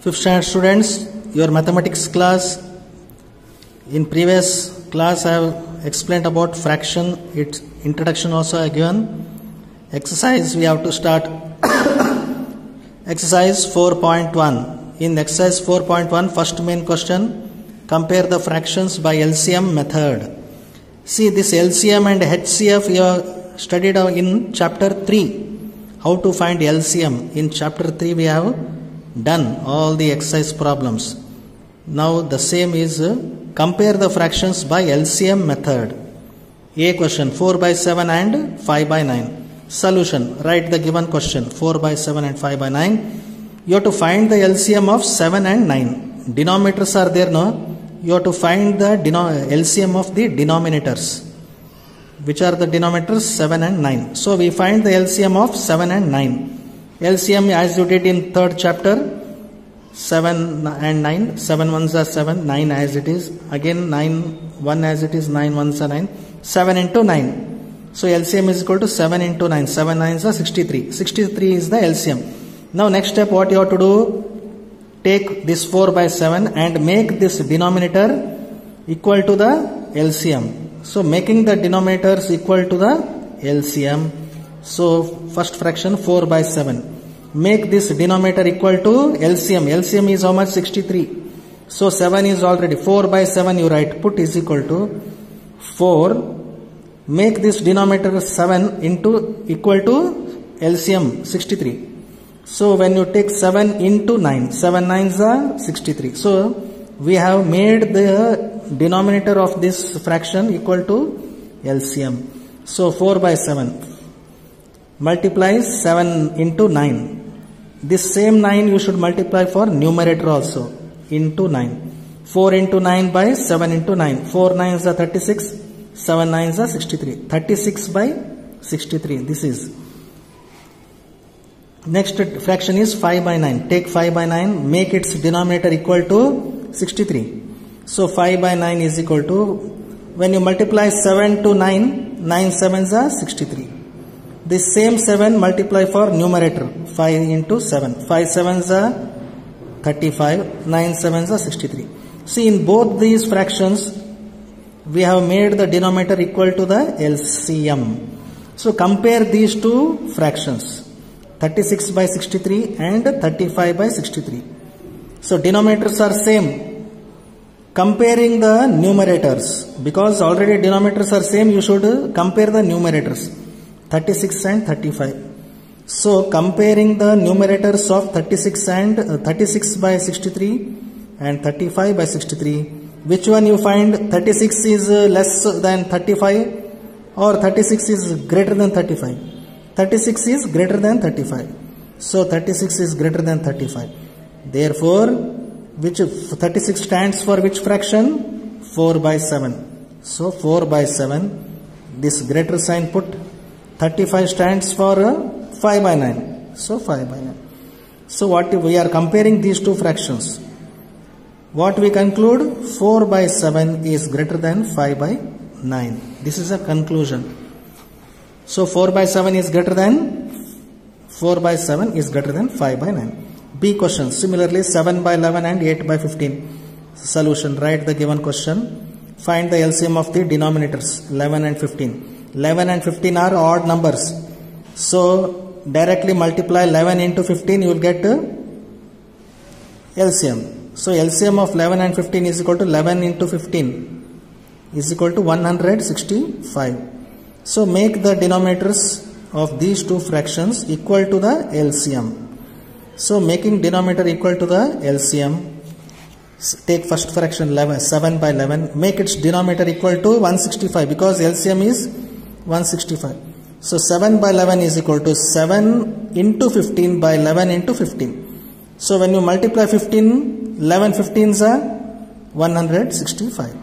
Fifth standard students, your mathematics class. In previous class I have explained about fraction, its introduction also I given. Exercise we have to start. Exercise 4.1. In exercise 4.1, first main question, compare the fractions by LCM method. See, this LCM and HCF you have studied in chapter 3. How to find LCM. In chapter 3 we have done all the exercise problems. Now the same is compare the fractions by LCM method. A question, 4 by 7 and 5 by 9. Solution, write the given question, 4 by 7 and 5 by 9. You have to find the LCM of 7 and 9. Denominators are there, no? You have to find the LCM of the denominators. Which are the denominators? 7 and 9. So we find the LCM of 7 and 9. LCM as you did in third chapter, 7 and 9. 7 ones are 7, 9 as it is. Again 9 1 as it is, 9 ones are 9. 7 into 9. So LCM is equal to 7 into 9. 7 9s are 63. 63 is the LCM. Now next step what you have to do, take this 4 by 7 and make this denominator equal to the LCM. So making the denominators equal to the LCM. So first fraction 4 by 7. Make this denominator equal to LCM. LCM is how much? 63. So 7 is already 4 by 7 you write. Put is equal to 4. Make this denominator 7 into equal to LCM 63. So when you take 7 into 9, 7 9s are 63. So we have made the denominator of this fraction equal to LCM. So 4 by 7 multiplies 7 into 9. This same 9 you should multiply for numerator also into 9. 4 into 9 by 7 into 9. 4 9s are 36. 7 9s are 63. 36 by 63. This is. Next fraction is 5 by 9. Take 5 by 9. Make its denominator equal to 63. So 5 by 9 is equal to, when you multiply 7 to 9, 9 7s are 63. This same 7 multiply for numerator, 5 into 7. 5 7s are 35, 9 7s are 63. See, in both these fractions, we have made the denominator equal to the LCM. So compare these two fractions, 36 by 63 and 35 by 63. So denominators are same. Comparing the numerators, because already denominators are same, you should compare the numerators, 36 and 35. So comparing the numerators of 36 by 63 and 35 by 63, which one you find 36 is less than 35 or 36 is greater than 35? 36 is greater than 35. So 36 is greater than 35. Therefore, which 36 stands for which fraction? 4 by 7. So 4 by 7, this greater sign put. 35 stands for 5 by 9. So 5 by 9. So what we are comparing these two fractions. What we conclude? 4 by 7 is greater than 5 by 9. This is a conclusion. So 4 by 7 is greater than 5 by 9. B question. Similarly 7 by 11 and 8 by 15. Solution. Write the given question. Find the LCM of the denominators 11 and 15. 11 and 15 are odd numbers. So directly multiply 11 into 15, you will get LCM. So LCM of 11 and 15 is equal to 11 into 15 is equal to 165. So make the denominators of these two fractions equal to the LCM. So making denominator equal to the LCM, take first fraction 7 by 11, make its denominator equal to 165 because LCM is 165. So 7 by 11 is equal to 7 into 15 by 11 into 15. So when you multiply 15, 11 15s are 165.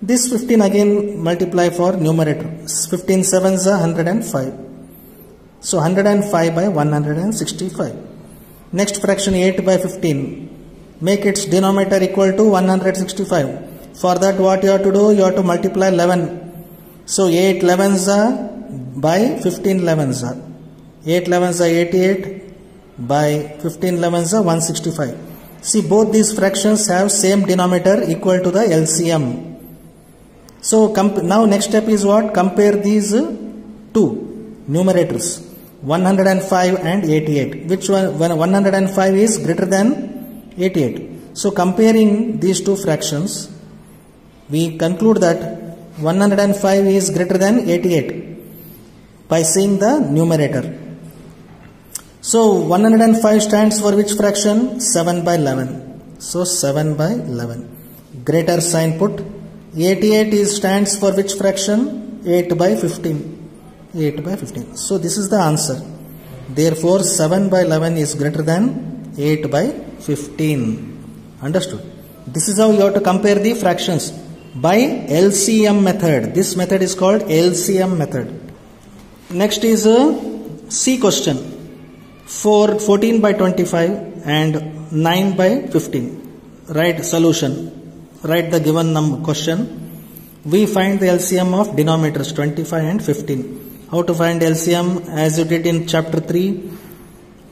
This 15 again multiply for numerator. 15 7s are 105. So 105 by 165. Next fraction 8 by 15. Make its denominator equal to 165. For that what you have to do? You have to multiply 11. So 8 11s are by 15 11s are. 8 11s are 88 by 15 11s are 165. See, both these fractions have same denominator equal to the LCM. So now next step is what? Compare these two numerators, 105 and 88. Which one? 105 is greater than 88. So comparing these two fractions, we conclude that 105 is greater than 88 by seeing the numerator. So 105 stands for which fraction? 7 by 11. So 7 by 11. Greater sign put. 88 stands for which fraction? 8 by 15. 8 by 15. So this is the answer. Therefore 7 by 11 is greater than 8 by 15. Understood? This is how you have to compare the fractions by LCM method. This method is called LCM method. Next is a C question. 14 by 25 and 9 by 15. Write solution. Write the given question. We find the LCM of denominators 25 and 15. How to find LCM? As you did in chapter 3,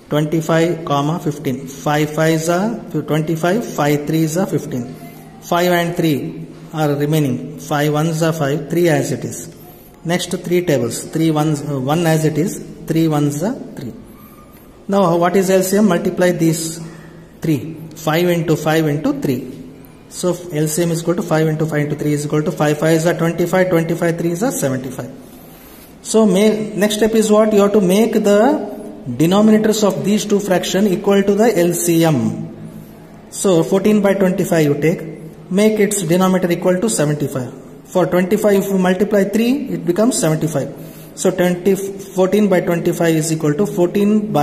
25, 15. 5 5s are 25, 5 3s are 15. 5 and 3 are remaining. 5 1s are 5, 3 as it is. Next 3 tables. 3 1s, 1 as it is, 3 1s are 3. Now what is LCM? Multiply these 3. 5 into 5 into 3. So LCM is equal to 5 into 5 into 3 is equal to 5 5s are 25, 25 3s are 75. So next step is what? You have to make the denominators of these two fractions equal to the LCM. So 14 by 25 you take, make its denominator equal to 75. For 25 if you multiply 3 it becomes 75. So 14 by 25 is equal to 14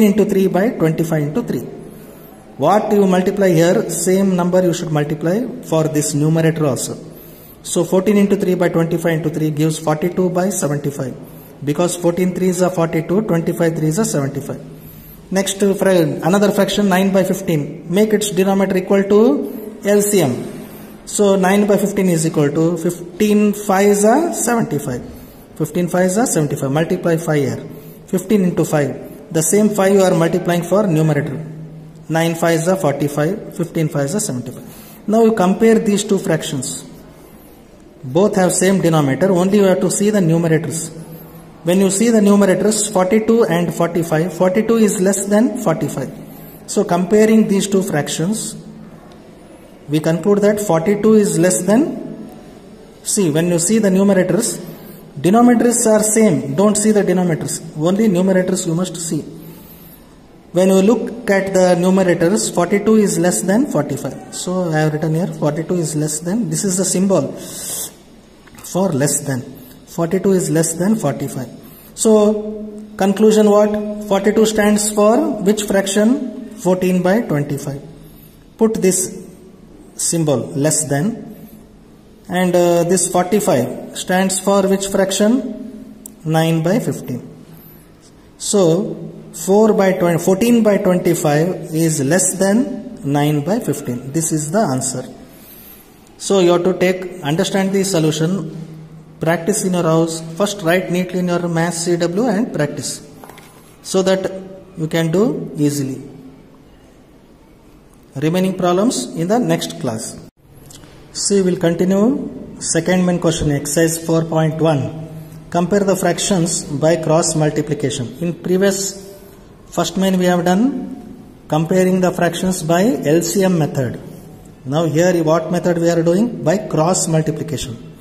into 3 by 25 into 3. What you multiply here, same number you should multiply for this numerator also. So 14 into 3 by 25 into 3 gives 42 by 75. Because 14 3s are 42, 25 3s are 75. Next another fraction 9 by 15. Make its denominator equal to LCM. So 9 by 15 is equal to 15 5s are 75. 15 5s are 75. Multiply 5 here. 15 into 5. The same 5 you are multiplying for numerator. 9 5s are 45. 15 5s are 75. Now you compare these two fractions. Both have same denominator. Only you have to see the numerators. When you see the numerators 42 and 45, 42 is less than 45. So comparing these two fractions, we conclude that 42 is less than, see when you see the numerators, denominators are same, don't see the denominators, only numerators you must see. When you look at the numerators, 42 is less than 45. So I have written here 42 is less than, this is the symbol for less than. 42 is less than 45. So conclusion what? 42 stands for which fraction? 14 by 25. Put this symbol less than. And this 45 stands for which fraction? 9 by 15. So 14 by 25 is less than 9 by 15. This is the answer. So you have to understand the solution, practice in your house. First write neatly in your maths CW and practice so that you can do easily. Remaining problems in the next class. See, we will continue second main question, exercise 4.1. Compare the fractions by cross multiplication. In previous first main we have done comparing the fractions by LCM method. Now here what method we are doing? By cross multiplication.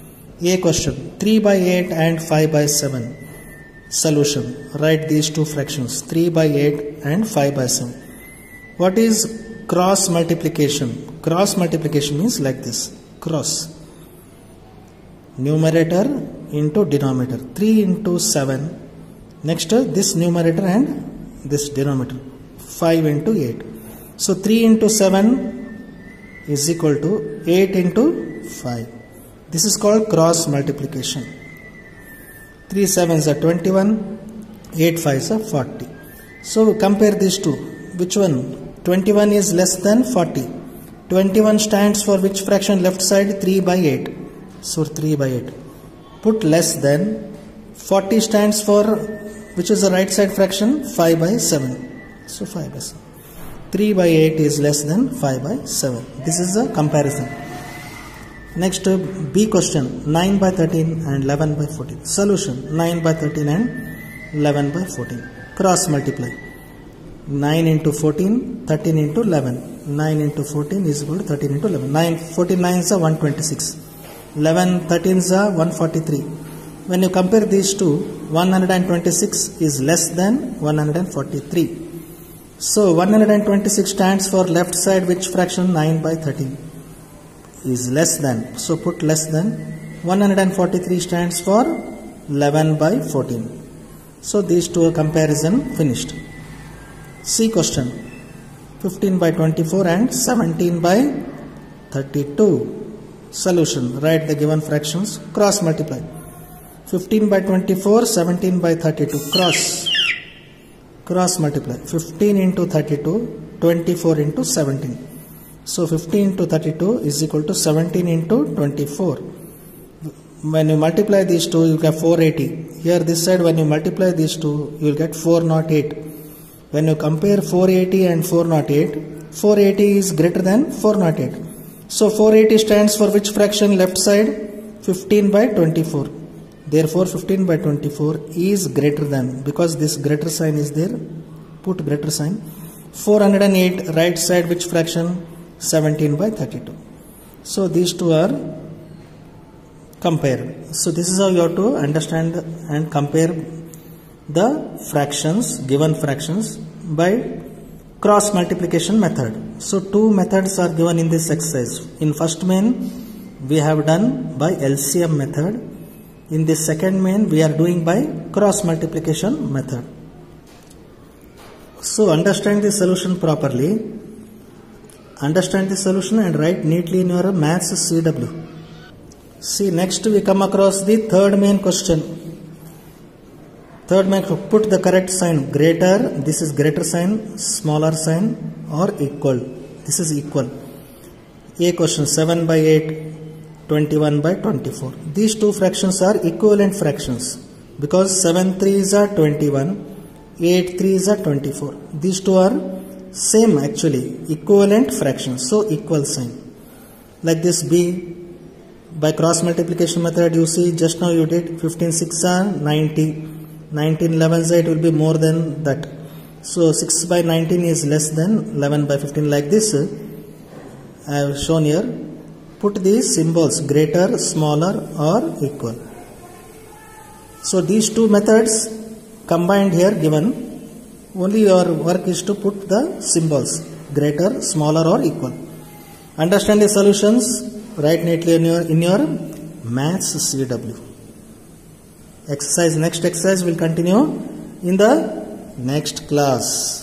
A question, 3 by 8 and 5 by 7. Solution, write these two fractions, 3 by 8 and 5 by 7. What is cross multiplication? Cross multiplication means like this, cross. Numerator into denominator, 3 into 7. Next this numerator and this denominator, 5 into 8. So 3 into 7 is equal to 8 into 5. This is called cross multiplication. 3 7s are 21, 8 5s are 40. So compare these two. Which one? 21 is less than 40. 21 stands for which fraction left side? 3 by 8. So 3 by 8. Put less than. 40 stands for which is the right side fraction? 5 by 7. So 5 by 7. 3 by 8 is less than 5 by 7. This is a comparison. Next, B question, 9 by 13 and 11 by 14. Solution, 9 by 13 and 11 by 14. Cross multiply. 9 into 14, 13 into 11. 9 into 14 is equal to 13 into 11. 9, 14 9s are 126. 11 13s are 143. When you compare these two, 126 is less than 143. So 126 stands for left side which fraction? 9 by 13 is less than. So put less than. 143 stands for 11 by 14. So these two are comparison finished. C question, 15 by 24 and 17 by 32. Solution, write the given fractions, cross multiply. 15 by 24, 17 by 32, cross multiply. 15 into 32, 24 into 17. So 15 into 32 is equal to 17 into 24. When you multiply these two, you get 480. Here this side, when you multiply these two, you will get 408. When you compare 480 and 408, 480 is greater than 408. So 480 stands for which fraction? Left side, 15 by 24. Therefore 15 by 24 is greater than, because this greater sign is there, put greater sign. 408 right side which fraction? 17 by 32. So these two are compared. So this is how you have to understand and compare the fractions, given fractions, by cross multiplication method. So two methods are given in this exercise. In first main we have done by LCM method. In this second main we are doing by cross multiplication method. So understand the solution properly. Understand the solution and write neatly in your maths CW. See, next we come across the third main question. Third main, put the correct sign. Greater, this is greater sign, smaller sign, or equal. This is equal. A question, 7 by 8, 21 by 24. These two fractions are equivalent fractions, because 7 3s are 21, 8 3s are 24. These two are same actually, equivalent fractions, so equal sign. Like this B, by cross multiplication method, you see just now you did 15 6 are 90, 19 11 it will be more than that. So 6 by 19 is less than 11 by 15. Like this I have shown here. Put these symbols, greater, smaller, or equal. So these two methods combined here given. Only your work is to put the symbols, greater, smaller, or equal. Understand the solutions, write neatly in your maths CW. Next exercise will continue in the next class.